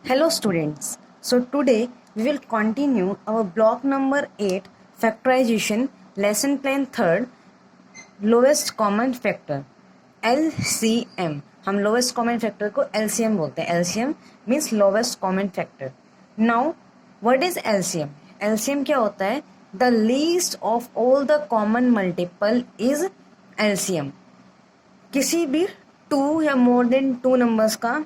Hello students. So today we will continue our block number 8 factorization lesson plan 3rd lowest common factor LCM. हम lowest common factor को LCM बोलते हैं. LCM means lowest common factor. Now what is LCM? LCM क्या होता है? The least of all the common multiple is LCM. किसी भी 2 या more than 2 नंबर्स का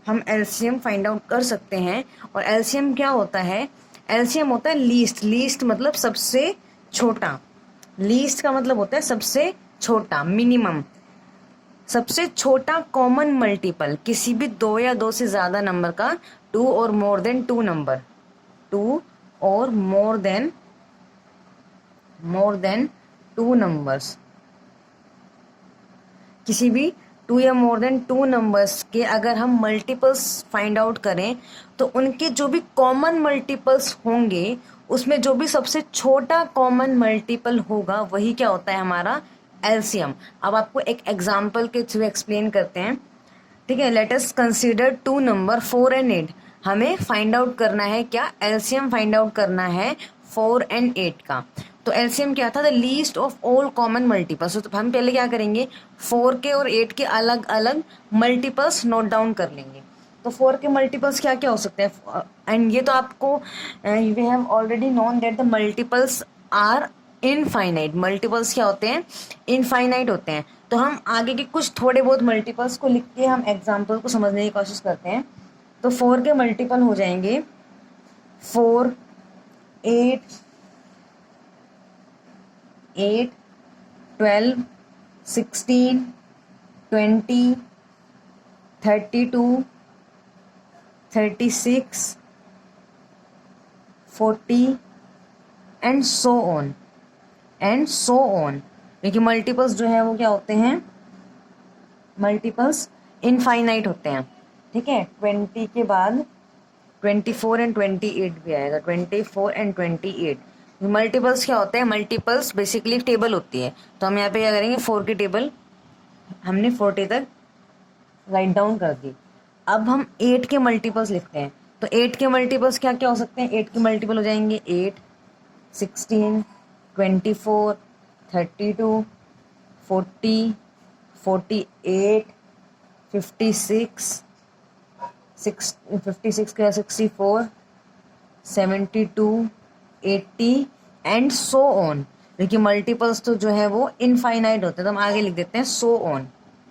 हम एलसीएम फाइंड आउट कर सकते हैं. और एलसीएम क्या होता है? एलसीएम होता है लीस्ट मतलब सबसे छोटा. लीस्ट का मतलब होता है सबसे छोटा, मिनिमम, सबसे छोटा कॉमन मल्टीपल किसी भी 2 या 2 से ज्यादा नंबर का. 2 और मोर देन 2 नंबर, 2 और मोर देन 2 नंबर्स, किसी भी 2 या मोर देन 2 नंबर्स के अगर हम मल्टीपल्स फाइंड आउट करें तो उनके जो भी कॉमन मल्टीपल्स होंगे उसमें जो भी सबसे छोटा कॉमन मल्टीपल होगा वही क्या होता है? हमारा एलसीएम. अब आपको एक एग्जांपल के थ्रू एक्सप्लेन करते हैं. ठीक है, let us consider 2 number 4 and 8. हमें फाइंड आउट करना है क्या? एलसीएम फाइंड आउट करना है 4 एंड 8 का. तो एलसीएम क्या था? The least of all common multiples. तो हम पहले क्या करेंगे? 4 के और 8 के अलग अलग मल्टीपल्स नोट डाउन कर लेंगे. तो 4 के मल्टीपल्स क्या क्या हो सकते हैं? एंड ये तो आपको we have already known that the multiples are infinite. Multiples क्या होते हैं? इनफाइनाइट होते हैं. तो हम आगे के कुछ थोड़े बहुत मल्टीपल्स को लिख के हम एग्जाम्पल को समझने की कोशिश करते हैं. तो 4 के मल्टीपल हो जाएंगे 4, 8, 12, 16, 20, 32, 36, 40 एंड सो ऑन देखिए मल्टीपल्स जो है वो क्या होते हैं? मल्टीपल्स इनफाइनाइट होते हैं. ठीक है, 20 के बाद 24 एंड 28 भी आएगा. 24 एंड 28 मल्टीपल्स क्या होते हैं? मल्टीपल्स बेसिकली टेबल होती है. तो हम यहाँ पे क्या करेंगे? 4 की टेबल हमने 40 तक राइट डाउन कर दी. अब हम 8 के मल्टीपल्स लिखते हैं. तो 8 के मल्टीपल्स क्या क्या हो सकते हैं? 8 के मल्टीपल हो जाएंगे 8, 16, 24, 32, 40, 48, 56, 56 का 64, 72, 80 एंड सो ऑन. देखिए मल्टीपल्स तो जो है वो इनफाइनाइट होते हैं. तो हम आगे लिख देते हैं सो ऑन.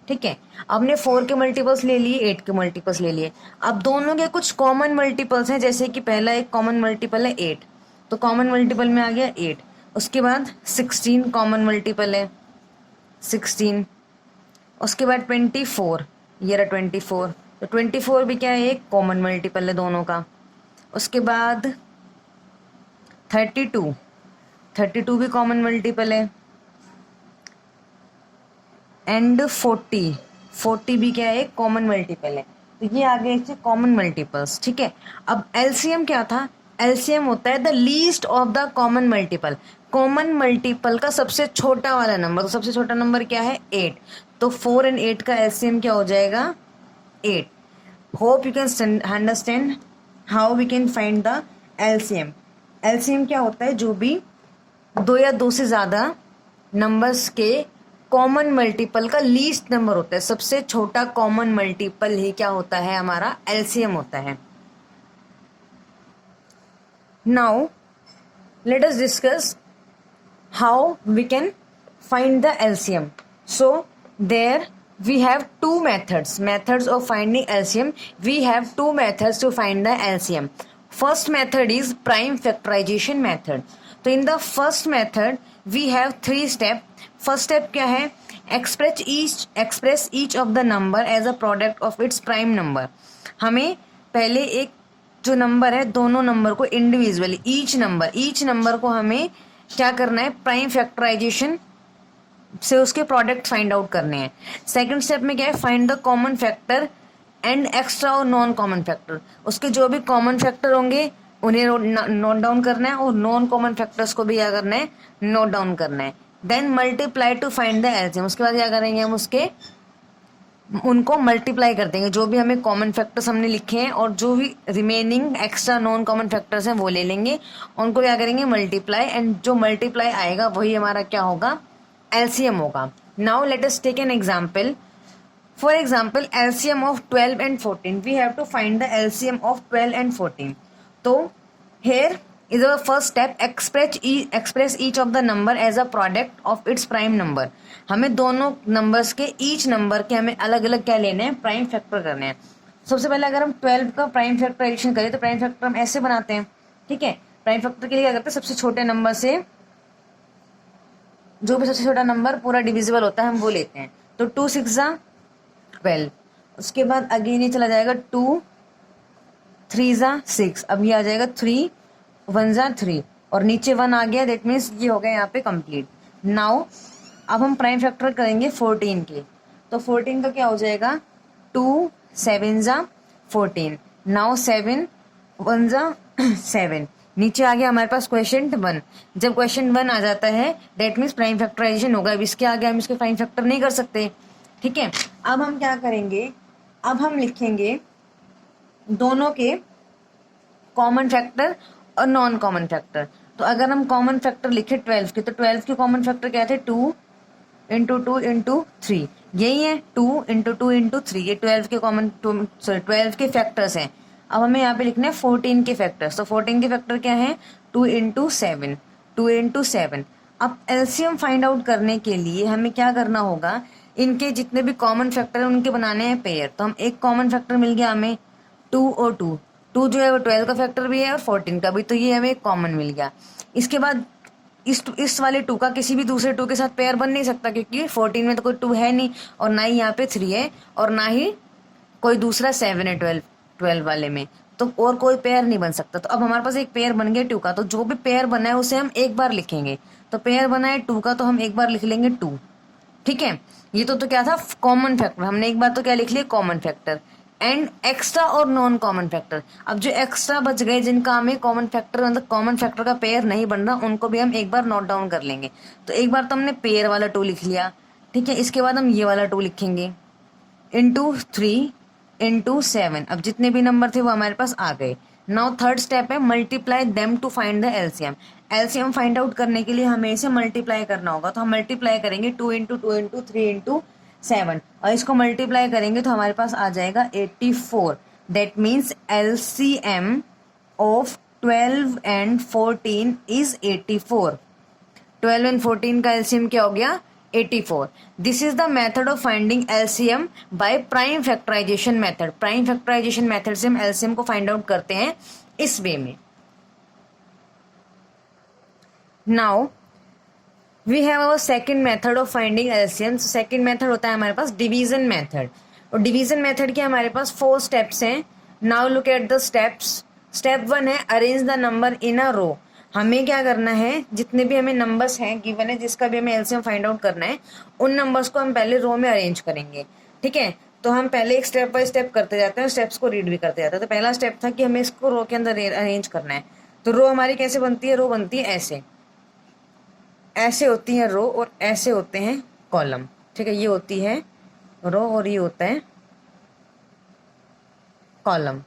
ठीक है, आपने 4 के मल्टीपल्स ले लिए, 8 के मल्टीपल्स ले लिए. अब दोनों के कुछ कॉमन मल्टीपल्स हैं. जैसे कि पहला एक कॉमन मल्टीपल है 8, तो कॉमन मल्टीपल में आ गया 8. उसके बाद 16 कॉमन मल्टीपल है 16. उसके बाद 24, ये रहा 24. तो 24 भी क्या है? एक कॉमन मल्टीपल है दोनों का. उसके बाद 32 भी कॉमन मल्टीपल है. एंड 40 भी क्या है? कॉमन मल्टीपल है. तो ये आ गए इससे कॉमन मल्टीपल्स. ठीक है, अब एलसीएम क्या था? एलसीएम होता है the least of the common multiple. Common multiple का सबसे छोटा वाला नंबर. तो सबसे छोटा नंबर क्या है? 8. तो 4 एंड 8 का एलसीएम क्या हो जाएगा? 8. Hope you can understand how we can find the LCM. LCM क्या होता है? जो भी 2 या 2 से ज्यादा नंबर्स के कॉमन मल्टीपल का लीस्ट नंबर होता है. सबसे छोटा कॉमन मल्टीपल ही क्या होता है? हमारा एलसीएम होता है. Now let us discuss how we can find the LCM. So there we have two methods of finding LCM. We have two methods to find the LCM. First method is prime factorization method. So in the first method we have 3 steps. First step क्या है? express each of the number as a product of its prime number. हमें पहले एक जो number है दोनों number को individually each number को हमें क्या करना है? प्राइम फैक्टराइजेशन से उसके प्रोडक्ट फाइंड आउट करने हैं. सेकंड स्टेप में क्या है? Find the common factor and extra और नॉन कॉमन फैक्टर. उसके जो भी कॉमन फैक्टर होंगे उन्हें नोट डाउन करना है और नॉन कॉमन फैक्टर्स को भी क्या करना है? नोट डाउन करना है. Then multiply to find the LCM. उसके बाद क्या करेंगे? हम उसके उनको मल्टीप्लाई कर देंगे, जो भी हमें कॉमन फैक्टर्स हमने लिखे हैं और जो भी remaining extra non common factors हैं वो ले लेंगे, उनको क्या करेंगे मल्टीप्लाई, एंड जो मल्टीप्लाई आएगा वही हमारा क्या होगा, एलसीएम होगा। Now let us take an example. For example, LCM of 12 and 14. We have to find the LCM of 12 and 14. So here is our first step. Express each of the number as a product of its prime number. हमें दोनों numbers के each number के हमें अलग अलग क्या लेने हैं, प्राइम फैक्टर करने हैं। सबसे पहले अगर हम 12 का प्राइम फैक्टराइजेशन करें तो प्राइम फैक्टर हम ऐसे बनाते हैं, ठीक है। प्राइम फैक्टर के लिए क्या करते हैं, सबसे छोटे नंबर से जो भी सबसे छोटा नंबर पूरा डिविजिबल होता है हम वो लेते हैं। तो 2 6 12, उसके बाद अगेन ये चला जाएगा 2 3 6, अब ये आ जाएगा 3 1 3 और नीचे 1 आ गया, दैट मीन्स ये हो गया यहाँ पे कंप्लीट। नाउ अब हम प्राइम फैक्टर करेंगे 14 के, तो 14 का क्या हो जाएगा 2 7 14। नाउ 7 1 7, नीचे आ गया हमारे पास क्वेश्चन 1। जब क्वेश्चन 1 आ जाता है दैट मीन्स प्राइम फैक्टराइजेशन होगा। अब इसके आगे हम इसके प्राइम फैक्टर नहीं कर सकते, ठीक है। अब हम क्या करेंगे, अब हम लिखेंगे दोनों के कॉमन फैक्टर और नॉन कॉमन फैक्टर। तो अगर हम कॉमन फैक्टर लिखे 12 के, तो 12 के कॉमन फैक्टर क्या थे, 2 × 2 × 3, यही है 2 × 2 × 3, ये 12 के कॉमन 12 के फैक्टर्स हैं। अब हमें यहाँ पे लिखना है 14 के फैक्टर्स। तो 14 के फैक्टर क्या है, 2 × 7, 2 × 7। अब एलसीएम फाइंड आउट करने के लिए हमें क्या करना होगा, इनके जितने भी कॉमन फैक्टर है उनके बनाने हैं पेयर। तो हम एक कॉमन फैक्टर मिल गया हमें 2 और 2 जो है वो 12 का फैक्टर भी है और 14 का भी, तो ये हमें एक कॉमन मिल गया। इसके बाद इस वाले 2 का किसी भी दूसरे 2 के साथ पेयर बन नहीं सकता, क्योंकि 14 में तो कोई 2 है नहीं और ना ही यहाँ पे 3 है और ना ही कोई दूसरा 7 है 12 वाले में, तो और कोई पेयर नहीं बन सकता। तो अब हमारे पास एक पेयर बन गया 2 का, तो जो भी पेयर बना है उसे हम एक बार लिखेंगे। तो पेयर बना है 2 का, तो हम एक बार लिख लेंगे 2, ठीक है। ये तो क्या था, कॉमन फैक्टर। हमने एक बार तो क्या लिख लिया, कॉमन फैक्टर एंड एक्स्ट्रा और नॉन कॉमन फैक्टर। अब जो एक्स्ट्रा बच गए जिनका हमें कॉमन फैक्टर मतलब कॉमन फैक्टर का पेयर नहीं बन रहा, उनको भी हम एक बार नोट डाउन कर लेंगे। तो एक बार तो हमने पेयर वाला 2 लिख लिया, ठीक है। इसके बाद हम ये वाला 2 लिखेंगे इंटू 3 × 7। अब जितने भी नंबर थे वो हमारे पास आ गए। नाउ थर्ड स्टेप है multiply them to find the LCM. LCM find out करने के लिए हमें इसे मल्टीप्लाई करना होगा, तो हम मल्टीप्लाई करेंगे 2 × 2 × 3 × 7 और इसको मल्टीप्लाई करेंगे तो हमारे पास आ जाएगा 84। That means LCM of 12 and 14 is 84। 12 and 14 का एलसीएम क्या हो गया, 84। This is the method of finding LCM by prime factorisation method. Prime factorisation method से हम एलसीएम को फाइंड आउट करते हैं इस वे में। Now we have our second method of finding LCM. Second method होता है हमारे पास डिवीजन मेथड, और डिवीजन मेथड के हमारे पास 4 स्टेप्स हैं। Now look at the steps. Step 1 है arrange the number in a row. हमें क्या करना है, जितने भी हमें नंबर्स हैं गिवन है जिसका भी हमें एलसीएम फाइंड आउट करना है, उन नंबर्स को हम पहले रो में अरेंज करेंगे, ठीक है। तो हम पहले एक स्टेप बाय स्टेप करते जाते हैं, स्टेप्स को रीड भी करते जाते हैं। तो पहला स्टेप था कि हमें इसको रो के अंदर अरेंज करना है। तो रो हमारी कैसे बनती है, रो बनती है ऐसे, ऐसे होती है रो और ऐसे होते हैं कॉलम, ठीक है। ये होती है रो और ये होता है कॉलम,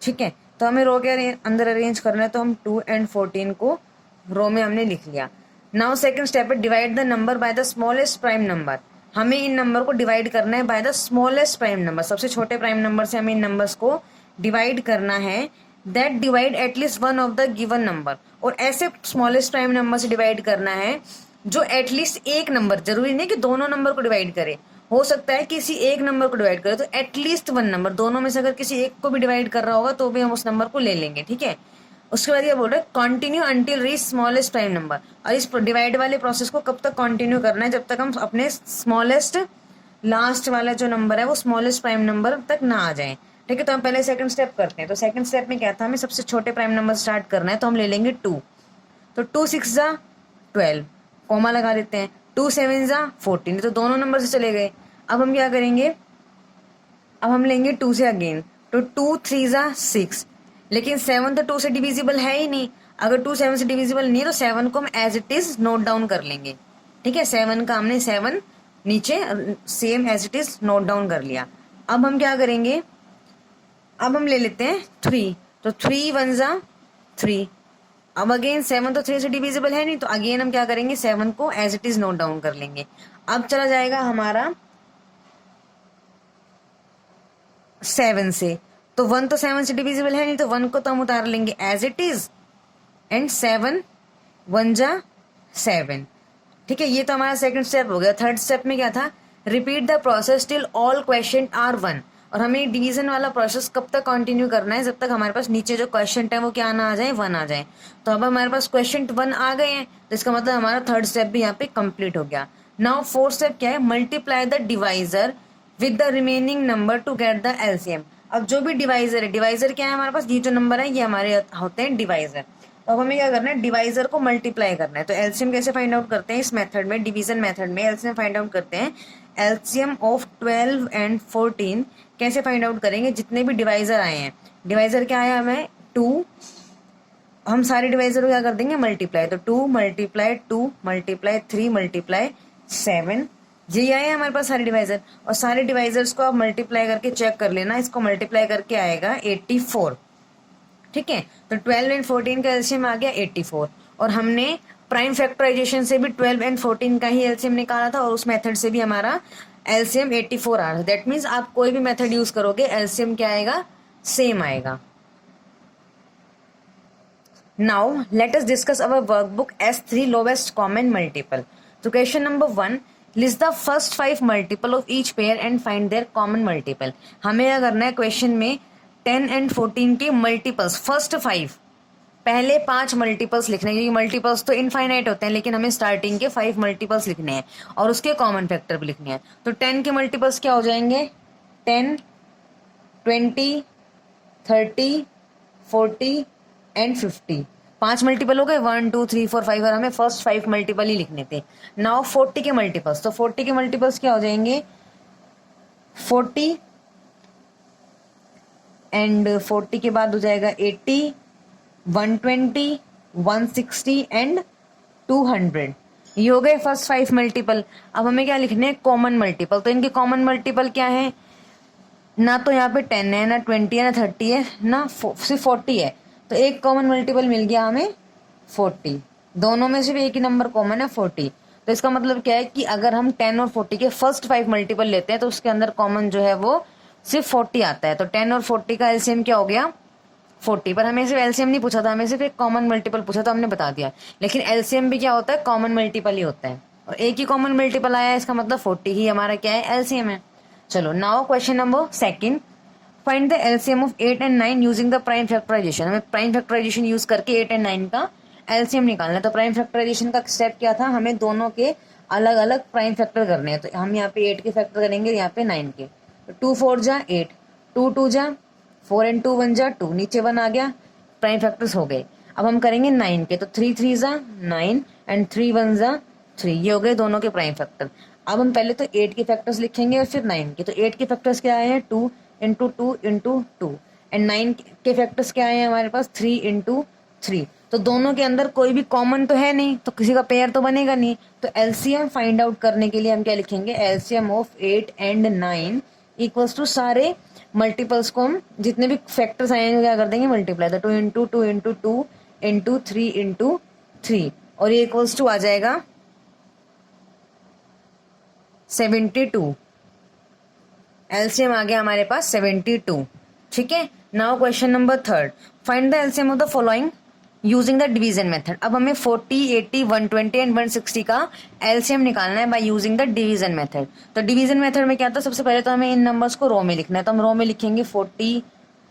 ठीक है। तो हमें रो के अंदर अरेंज करना है, तो हम 2 and 14 को रो में हमने लिख लिया। नाउ सेकंड स्टेप है divide the number by the smallest prime number. हमें इन नंबर को डिवाइड करना है by the smallest prime number. सबसे छोटे प्राइम नंबर से हमें इन नंबर्स को डिवाइड करना है। That divide at least one of the given number, और ऐसे स्मॉलेस्ट प्राइम नंबर से डिवाइड करना है जो एटलीस्ट एक नंबर, जरूरी नहीं कि दोनों नंबर को डिवाइड करे, हो सकता है किसी एक नंबर को डिवाइड करे, तो एटलीस्ट वन नंबर, दोनों में से अगर किसी एक को भी डिवाइड कर रहा होगा तो भी हम उस नंबर को ले लेंगे, ठीक है। उसके बाद ये बोल रहे हैं continue until reach smallest prime number. और इस डिवाइड वाले प्रोसेस को कब तक कंटिन्यू करना है, जब तक हम अपने स्मॉलेस्ट लास्ट वाला जो नंबर है वो स्मॉलेस्ट प्राइम नंबर तक ना आ जाए, ठीक है। तो हम पहले सेकंड स्टेप करते हैं। तो सेकंड स्टेप में क्या था, हमें सबसे छोटे प्राइम नंबर स्टार्ट करना है, तो हम ले लेंगे 2। तो 2 6 12, कॉमा लगा देते हैं। 2 7 14, तो दोनों नंबर से चले गए। अब हम क्या करेंगे, अब हम लेंगे 2 से अगेन, तो 2 3 6, लेकिन 7 तो 2 से डिविजिबल है ही नहीं। अगर 2 7 से डिविजिबल नहीं है तो 7 को हम as it is note down कर लेंगे, ठीक है। 7 का हमने 7 नीचे same as it is note down कर लिया। अब हम क्या करेंगे, अब हम ले लेते हैं 3, तो 3 1 जा 3। अब अगेन 7 तो 3 से डिविजिबल है नहीं, तो अगेन हम क्या करेंगे 7 को as it is note down कर लेंगे। अब चला जाएगा हमारा 7 से, तो 1 तो 7 से डिविजिबल है नहीं, तो 1 को तो हम उतार लेंगे एज इट इज, एंड 7 1 जा 7। ठीक है, ये तो हमारा सेकंड स्टेप हो गया। थर्ड स्टेप में क्या था, repeat the process till all question are 1। और हमें डिवीजन वाला प्रोसेस कब तक कंटिन्यू करना है, जब तक हमारे पास नीचे जो क्वेश्चन है वो क्या ना आ जाए, 1 आ जाए। तो अब हमारे पास क्वेश्चन 1 आ गए हैं, तो इसका मतलब हमारा थर्ड स्टेप भी यहाँ पे कंप्लीट हो गया। नाउ फोर्थ स्टेप क्या है, multiply the divisor with the remaining number to get the LCM. अब जो भी डिवाइजर है, डिवाइजर क्या है हमारे पास, ये जो नंबर है ये हमारे होते हैं डिवाइजर। तो अब हमें क्या करना है, डिवाइजर को मल्टीप्लाई करना है। तो एलसीएम कैसे फाइंड आउट करते हैं, इस मेथड में, डिवीजन मेथड में एलसीएम फाइंड आउट करते हैं। एलसीएम ऑफ 12 एंड 14 कैसे फाइंड आउट करेंगे, जितने भी डिवाइजर आए हैं, डिवाइजर क्या आया हमें 2, हम सारे डिवाइजर को क्या कर देंगे मल्टीप्लाई। तो 2 मल्टीप्लाई 2 मल्टीप्लाई 3 मल्टीप्लाई 7, ये आए हमारे पास सारे डिवाइजर। और सारे डिवाइजर्स को आप मल्टीप्लाई करके चेक कर लेना, इसको मल्टीप्लाई करके आएगा 84। ठीक है, तो 12 एंड 14 का एलसीएम आ गया 84। और हमने प्राइम फैक्टराइजेशन से भी 12 एंड 14 का ही एलसीएम निकाला था, और उस मेथड से भी हमारा एलसीएम 84 आ रहा था। दैट मीन्स आप कोई भी मेथड यूज करोगे एलसीएम क्या आएगा, सेम आएगा। Now let us discuss our workbook S3 lowest common multiple. तो question number 1, list the first 5 multiple of each pair and find their common multiple. हमें क्या करना है, क्वेश्चन में 10 एंड 14 के मल्टीपल्स, फर्स्ट 5, पहले 5 मल्टीपल्स लिखने हैं, क्योंकि मल्टीपल्स तो इनफाइनाइट होते हैं, लेकिन हमें स्टार्टिंग के 5 मल्टीपल्स लिखने हैं और उसके कॉमन फैक्टर भी लिखने हैं। तो 10 के मल्टीपल्स क्या हो जाएंगे, 10 20 30 40 एंड 50। 5 मल्टीपल हो गए, 1 2 3 4 5, और हमें फर्स्ट 5 मल्टीपल ही लिखने थे। नाउ 40 के मल्टीपल्स, तो 40 के मल्टीपल्स क्या हो जाएंगे, 40 एंड 40 के बाद हो जाएगा 80 120 160 एंड 200। ये हो गए फर्स्ट 5 मल्टीपल। अब हमें क्या लिखने हैं, कॉमन मल्टीपल। तो इनके कॉमन मल्टीपल क्या है, ना तो यहाँ पे 10 है, ना 20 है, ना 30 है, ना सिर्फ 40 है। तो एक कॉमन मल्टीपल मिल गया हमें 40, दोनों में सिर्फ एक ही नंबर कॉमन है 40। तो इसका मतलब क्या है कि अगर हम 10 और 40 के फर्स्ट 5 मल्टीपल लेते हैं तो उसके अंदर कॉमन जो है वो सिर्फ 40 आता है। तो 10 और 40 का एलसीएम क्या हो गया 40। पर हमें सिर्फ एलसीएम नहीं पूछा था, हमें सिर्फ एक कॉमन मल्टीपल पूछा था, हमने बता दिया। लेकिन एलसीएम भी क्या होता है, कॉमन मल्टीपल ही होता है, और एक ही कॉमन मल्टीपल आया है, इसका मतलब 40 ही हमारा क्या है, एलसीएम है। चलो now question number 2, find the LCM of 8 and 9 using the prime factorization. हमें प्राइम फैक्टराइजेशन यूज करके 8 एंड 9 का एलसीएम निकालना है। तो प्राइम फैक्टराइजेशन का स्टेप क्या था, हमें दोनों के अलग अलग प्राइम फैक्टर करने हैं। तो हम यहाँ पे 8 के फैक्टर करेंगे, यहाँ पे 9 के। तो 2 4 जा 8, 2 2 जा 4 एंड 2 1 जा 2, नीचे 1 आ गया, प्राइम फैक्टर्स हो गए। अब हम करेंगे 9 के, तो 3 3 जा 9 एंड 3 1 जा 3, ये हो गए दोनों के प्राइम फैक्टर। अब हम पहले तो 8 के फैक्टर्स लिखेंगे और फिर 9 के। तो 8 के फैक्टर्स क्या आए हैं, 2 इंटू 2 इंटू 2, एंड 9 के फैक्टर्स क्या आए हैं हमारे पास, 3 इंटू 3। तो दोनों के अंदर कोई भी कॉमन तो है नहीं, तो किसी का पेयर तो बनेगा नहीं। तो एलसीएम फाइंड आउट करने के लिए हम क्या लिखेंगे, LCM of 8 and 9 equals to सारे मल्टीपल्स को हम जितने भी फैक्टर्स आएंगे क्या कर देंगे, मल्टीप्लाई। तो 2 इंटू 2 इंटू 2 इंटू 3 इंटू 3, और ये इक्वल्स टू आ जाएगा 72। एलसीएम आ गया हमारे पास 72। ठीक है, now question number 3, find the LCM of the following using the division method. अब हमें 40 80 120 एंड 160 का एलसीएम निकालना है by using the division method. तो डिवीजन मेथड में क्या था, सबसे पहले तो हमें इन नंबर्स को रो में लिखना है। तो हम रो में लिखेंगे 40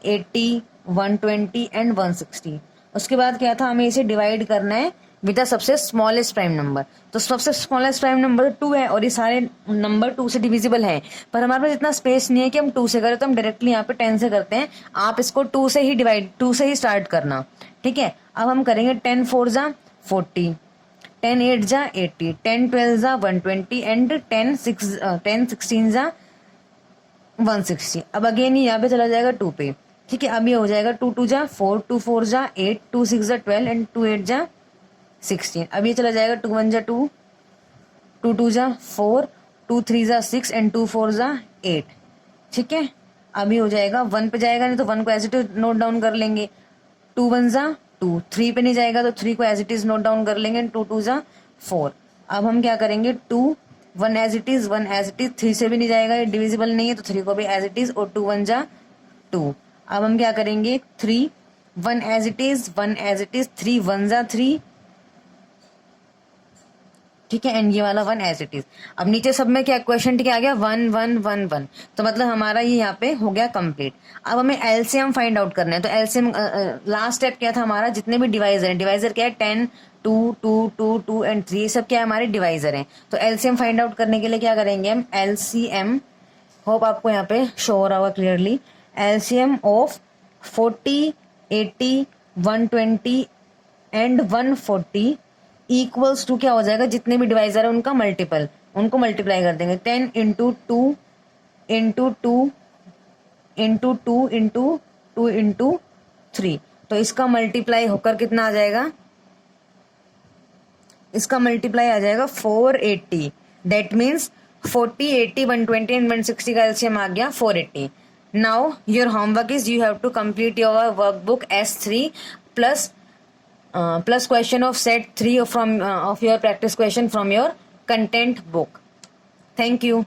80 120 एंड 160। उसके बाद क्या था, हमें इसे डिवाइड करना है विद द सबसे स्मॉलेस्ट प्राइम नंबर। तो सबसे स्मॉलेस्ट प्राइम नंबर 2 है, और ये सारे नंबर 2 से डिविजिबल है, पर हमारे पास इतना स्पेस नहीं है कि हम 2 से करें, तो हम डायरेक्टली यहाँ पे 10 से करते हैं। आप इसको 2 से ही स्टार्ट करना। ठीक है, अब हम करेंगे 10 4 जा 40, 10 8 जा 80, 10 12 जा 120 एंड 10 16 जा 160। अब अगेन यहाँ पे चला जाएगा 2 पे। ठीक है, अब ये हो जाएगा 2 2 जा 4, 2 4 जा 8, 2 6 जा 12 एंड 2 8 जा 16। अब ये चला जाएगा 2 1 जा 2, 2 2 जा 4, 2 3 ज़ा 6 एंड 2 4 ज़ा 8। ठीक है, अभी हो जाएगा 1 पे जाएगा नहीं तो 1 को as it is note down कर लेंगे, 2 1 ज़ा 2, 3 पे नहीं जाएगा तो 3 को as it is note down कर लेंगे, 2 2 ज़ा 4। अब हम क्या करेंगे, 2 1 as it is, 1 as it is, 3 से भी नहीं जाएगा, ये डिविजिबल नहीं है तो 3 को भी एज इट इज, और 2 1 ज़ा 2। अब हम क्या करेंगे, 3 1 as it is, 1 as it is, 3 1 ज़ा 3। ठीक है, एंड ये वाला 1 एज इट इज। अब नीचे सब में क्या क्वेश्चन क्या आ गया, 1 1 1 1, तो मतलब हमारा ये यहाँ पे हो गया कंप्लीट। अब हमें एलसीएम फाइंड आउट करना है, तो एलसीएम लास्ट स्टेप क्या था हमारा, जितने भी डिवाइजर है, डिवाइजर क्या है 10 2 2 2 2 एंड 3, ये सब क्या है हमारे डिवाइजर हैं। तो एलसीएम फाइंड आउट करने के लिए क्या करेंगे हम, एलसीएम, होप आपको यहाँ पे शो हो रहा होगा clearly, LCM of 40 80 120 and 140 equals to क्या हो जाएगा, जितने भी डिवाइजर है उनका मल्टीपल, उनको मल्टीप्लाई कर देंगे, 10 into 2 into 2 into 2 into 2 into 3। तो इसका मल्टीप्लाई होकर कितना आ जाएगा, इसका मल्टीप्लाई आ जाएगा 480। दैट मीन्स 40 80 120 एंड 160 का एलसीएम आ गया 480। Now your homework is you have to complete your workbook S3 plus question of set 3 from of your practice question from your content book. Thank you.